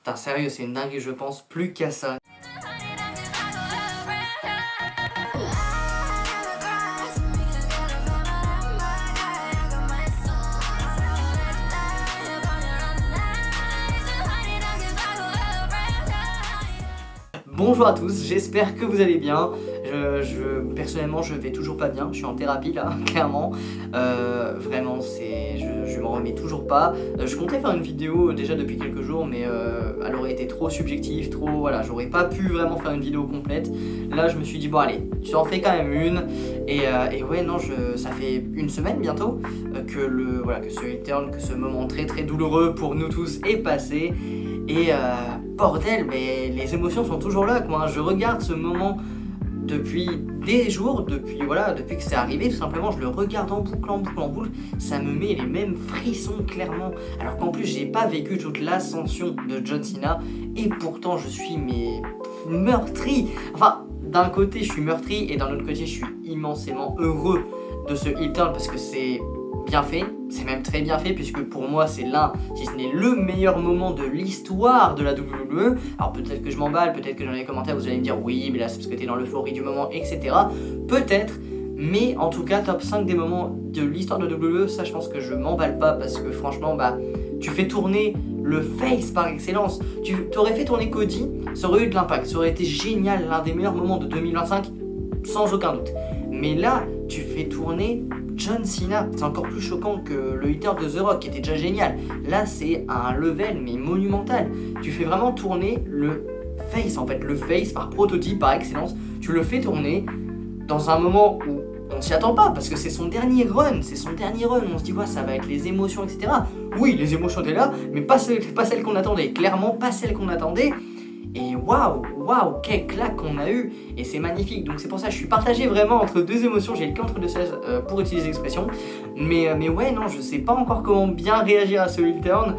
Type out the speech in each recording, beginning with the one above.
Putain, sérieux, c'est une dinguerie, je pense plus qu'à ça. Bonjour à tous, j'espère que vous allez bien. Personnellement, je vais toujours pas bien, je suis en thérapie là, clairement. Vraiment, je m'en remets toujours pas. Je comptais faire une vidéo déjà depuis quelques jours, mais elle aurait été trop subjective, voilà, j'aurais pas pu vraiment faire une vidéo complète. Là, je me suis dit, bon allez, tu en fais quand même une. Et ouais, non, ça fait une semaine bientôt que ce return, que ce moment très très douloureux pour nous tous est passé. Et bordel, mais les émotions sont toujours là, quoi. Je regarde ce moment depuis des jours, depuis que c'est arrivé, tout simplement. Je le regarde en boucle, ça me met les mêmes frissons, clairement. Alors qu'en plus, j'ai pas vécu toute l'ascension de John Cena, et pourtant je suis meurtri. Enfin, d'un côté je suis meurtri, et d'un autre côté je suis immensément heureux de ce heel turn, parce que c'est bien fait, c'est même très bien fait, puisque pour moi c'est l'un, si ce n'est le meilleur moment de l'histoire de la WWE. Alors peut-être que je m'emballe, peut-être que dans les commentaires vous allez me dire oui mais là c'est parce que t'es dans l'euphorie du moment, etc. Peut-être, mais en tout cas top 5 des moments de l'histoire de WWE, ça je pense que je m'emballe pas, parce que franchement tu fais tourner le face par excellence. Tu t'aurais fait tourner Cody, ça aurait eu de l'impact, ça aurait été génial, l'un des meilleurs moments de 2025 sans aucun doute. Mais là tu fais tourner John Cena, c'est encore plus choquant que le hitter de The Rock qui était déjà génial. Là c'est un level mais monumental. Tu fais vraiment tourner le face, en fait, le face par prototype, par excellence. Tu le fais tourner dans un moment où on s'y attend pas, parce que c'est son dernier run, on se dit ouais, ça va être les émotions, etc. Oui, les émotions étaient là, mais pas celles qu'on attendait, clairement pas celles qu'on attendait. Et waouh, quelle claque qu'on a eu. Et c'est magnifique, donc c'est pour ça que je suis partagé vraiment entre deux émotions. J'ai le qu'entre deux chaises pour utiliser l'expression. Mais ouais, non, je sais pas encore comment bien réagir à ce heel turn.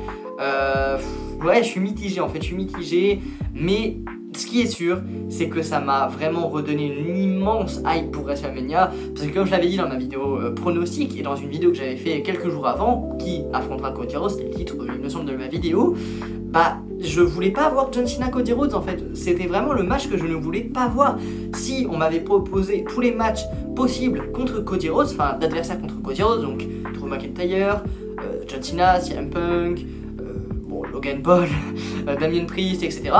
Ouais, je suis mitigé, mais ce qui est sûr, c'est que ça m'a vraiment redonné une immense hype pour WrestleMania. Parce que comme je l'avais dit dans ma vidéo pronostic, et dans une vidéo que j'avais fait quelques jours avant, qui affrontera Cody Rhodes, c'était le titre, il me semble, de ma vidéo, je voulais pas voir John Cena Cody Rhodes, en fait. C'était vraiment le match que je ne voulais pas voir. Si on m'avait proposé tous les matchs possibles contre Cody Rhodes, enfin d'adversaires contre Cody Rhodes, donc Drew McIntyre, John Cena, CM Punk, Logan Paul, Damian Priest, etc.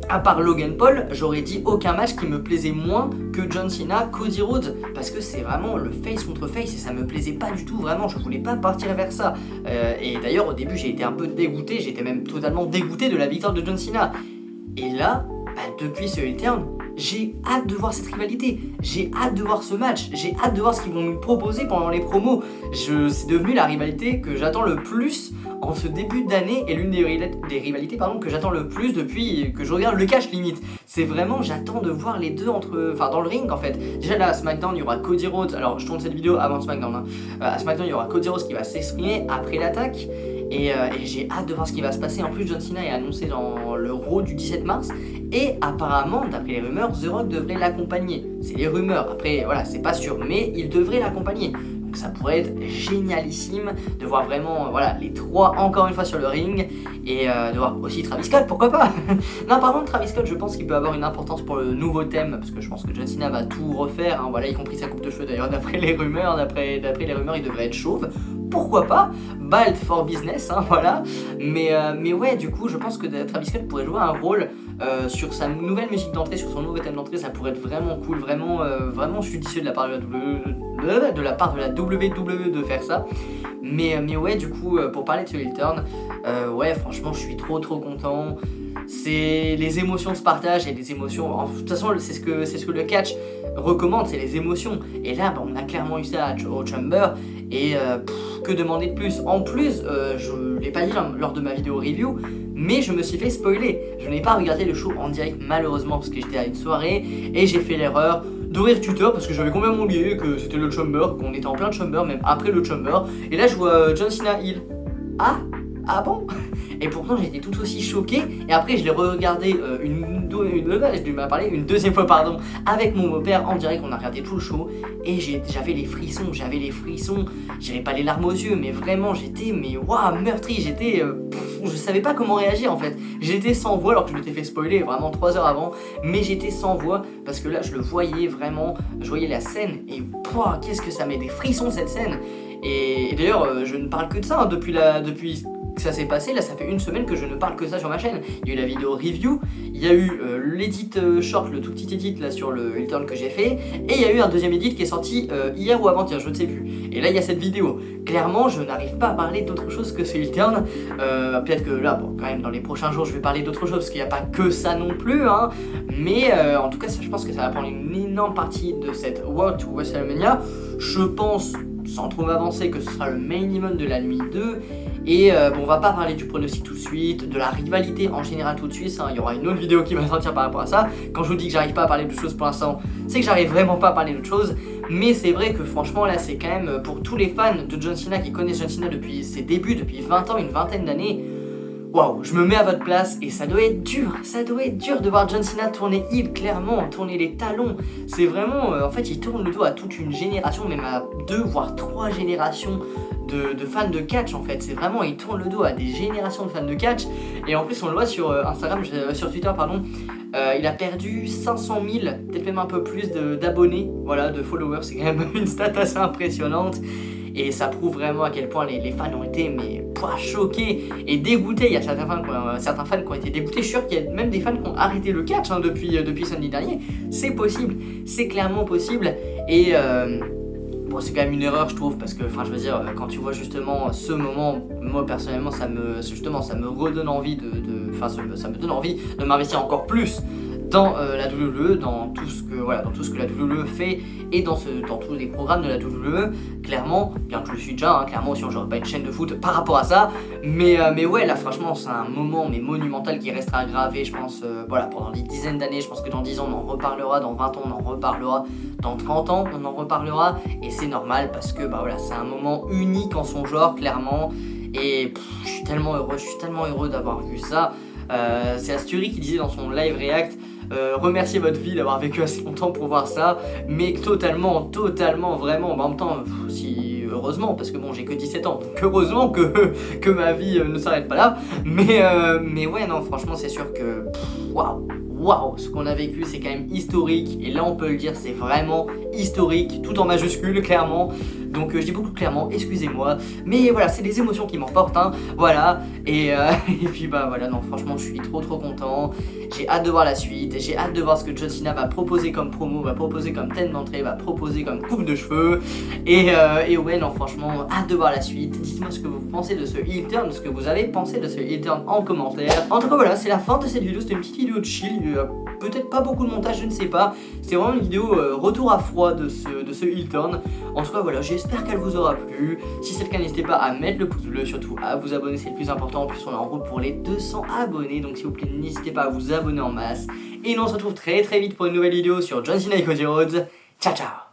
À part Logan Paul, j'aurais dit aucun match qui me plaisait moins que John Cena, Cody Rhodes, parce que c'est vraiment le face contre face et ça me plaisait pas du tout, vraiment, je voulais pas partir vers ça. Et d'ailleurs au début j'ai été un peu dégoûté, j'étais même totalement dégoûté de la victoire de John Cena. Et là, depuis ce heel turn, j'ai hâte de voir cette rivalité, j'ai hâte de voir ce match, j'ai hâte de voir ce qu'ils vont nous proposer pendant les promos. C'est devenu la rivalité que j'attends le plus en ce début d'année, et l'une des rivalités que j'attends le plus depuis que je regarde le catch limite. C'est vraiment, j'attends de voir les deux dans le ring en fait. Déjà là à SmackDown il y aura Cody Rhodes, alors je tourne cette vidéo avant SmackDown, hein. À SmackDown il y aura Cody Rhodes qui va s'exprimer après l'attaque. Et j'ai hâte de voir ce qui va se passer. En plus John Cena est annoncé dans le Raw du 17 mars. Et apparemment, d'après les rumeurs, The Rock devrait l'accompagner. C'est les rumeurs, après voilà, c'est pas sûr, mais il devrait l'accompagner. Donc ça pourrait être génialissime de voir vraiment les trois encore une fois sur le ring. Et de voir aussi Travis Scott, pourquoi pas. Non, par contre Travis Scott, je pense qu'il peut avoir une importance pour le nouveau thème, parce que je pense que John Cena va tout refaire, hein, y compris sa coupe de cheveux d'ailleurs. D'après les rumeurs, il devrait être chauve. Pourquoi pas, bald for business, hein, voilà. Mais ouais, du coup je pense que Travis Scott pourrait jouer un rôle sur sa nouvelle musique d'entrée, sur son nouveau thème d'entrée. Ça pourrait être vraiment cool, vraiment judicieux de la part de la WWE de faire ça. Mais ouais, du coup pour parler de ce heel turn, ouais, franchement je suis trop content. Les émotions se partagent, et les émotions, de toute façon c'est ce que le catch recommande, c'est les émotions. Et là on a clairement eu ça au Chamber. Et que demander de plus? En plus, je l'ai pas dit lors de ma vidéo review, mais je me suis fait spoiler. Je n'ai pas regardé le show en direct malheureusement, parce que j'étais à une soirée et j'ai fait l'erreur d'ouvrir Twitter parce que j'avais complètement oublié que c'était le Chamber, qu'on était en plein Chamber, même après le Chamber. Et là je vois John Cena heel. Ah bon? Et pourtant j'étais tout aussi choqué. Et après je l'ai regardé une deuxième fois avec mon beau-père en direct. On a regardé tout le show et j'avais les frissons. J'avais pas les larmes aux yeux, mais vraiment j'étais meurtri. je savais pas comment réagir en fait. J'étais sans voix alors que je m'étais fait spoiler vraiment 3 heures avant, mais j'étais sans voix parce que là je le voyais vraiment, je voyais la scène et pouah, qu'est-ce que ça met des frissons cette scène. Et d'ailleurs je ne parle que de ça hein, depuis que ça s'est passé, là ça fait une semaine que je ne parle que ça sur ma chaîne. Il y a eu la vidéo review, il y a eu l'edit short, le tout petit edit là sur le Hilton que j'ai fait, et il y a eu un deuxième edit qui est sorti hier ou avant-hier, je ne sais plus. Et là il y a cette vidéo. Clairement je n'arrive pas à parler d'autre chose que ce Hilton. Peut-être que là, bon, quand même dans les prochains jours je vais parler d'autre chose parce qu'il n'y a pas que ça non plus, hein. Mais en tout cas ça, je pense que ça va prendre une énorme partie de cette Road to WrestleMania. Je pense, sans trop m'avancer, que ce sera le main event de la nuit 2. Et bon, on va pas parler du pronostic tout de suite, de la rivalité en général tout de suite, hein. Il y aura une autre vidéo qui va sortir par rapport à ça. Quand je vous dis que j'arrive pas à parler de choses pour l'instant, c'est que j'arrive vraiment pas à parler d'autre chose. Mais c'est vrai que franchement là c'est quand même pour tous les fans de John Cena qui connaissent John Cena depuis ses débuts, depuis 20 ans, une vingtaine d'années. Waouh, je me mets à votre place et ça doit être dur de voir John Cena tourner heel, clairement, tourner les talons. C'est vraiment, en fait il tourne le dos à toute une génération, même à 2 voire 3 générations de fans de catch en fait. C'est vraiment, il tourne le dos à des générations de fans de catch. Et en plus on le voit sur Instagram, sur Twitter pardon, il a perdu 500 000, peut-être même un peu plus d'abonnés, voilà, de followers. C'est quand même une stat assez impressionnante. Et ça prouve vraiment à quel point les fans ont été choqués et dégoûtés. Il y a certains fans qui ont été dégoûtés. Je suis sûr qu'il y a même des fans qui ont arrêté le catch hein, depuis samedi dernier. C'est possible, c'est clairement possible. Et bon, c'est quand même une erreur je trouve, parce que enfin je veux dire, quand tu vois justement ce moment, moi personnellement ça me redonne envie ça me donne envie de m'investir encore plus dans la WWE, dans tout ce que la WWE fait et dans tous les programmes de la WWE. Clairement, bien que je le suis déjà, hein, clairement sinon j'aurais pas une chaîne de foot par rapport à ça, mais ouais là franchement c'est un moment monumental qui restera gravé je pense voilà, pendant des dizaines d'années. Je pense que dans 10 ans on en reparlera, dans 20 ans on en reparlera, dans 30 ans on en reparlera, et c'est normal parce que bah voilà, c'est un moment unique en son genre clairement. Et je suis tellement heureux d'avoir vu ça. C'est Asturi qui disait dans son live react, remerciez votre vie d'avoir vécu assez longtemps pour voir ça, mais totalement vraiment, en même temps si heureusement, parce que bon j'ai que 17 ans, donc heureusement que ma vie ne s'arrête pas là, mais ouais non franchement c'est sûr que waouh, ce qu'on a vécu c'est quand même historique, et là on peut le dire, c'est vraiment historique, tout en majuscule clairement. Donc je dis beaucoup clairement, excusez-moi, mais voilà, c'est les émotions qui m'emportent, hein, voilà, et puis bah voilà, non franchement je suis trop content, j'ai hâte de voir la suite, j'ai hâte de voir ce que John Cena va proposer comme promo, va proposer comme thème d'entrée, va proposer comme coupe de cheveux, et ouais non franchement, hâte de voir la suite. Dites-moi ce que vous pensez de ce heel turn, ce que vous avez pensé de ce heel turn en commentaire. En tout cas voilà, c'est la fin de cette vidéo, c'était une petite vidéo de chill, peut-être pas beaucoup de montage, je ne sais pas, c'est vraiment une vidéo retour à froid de ce heel turn. En tout cas voilà, j'espère qu'elle vous aura plu. Si c'est le cas, n'hésitez pas à mettre le pouce bleu, surtout à vous abonner, c'est le plus important. En plus on est en route pour les 200 abonnés, donc s'il vous plaît n'hésitez pas à vous abonner en masse. Et nous on se retrouve très vite pour une nouvelle vidéo sur John Cena et Cody Rhodes. Ciao ciao.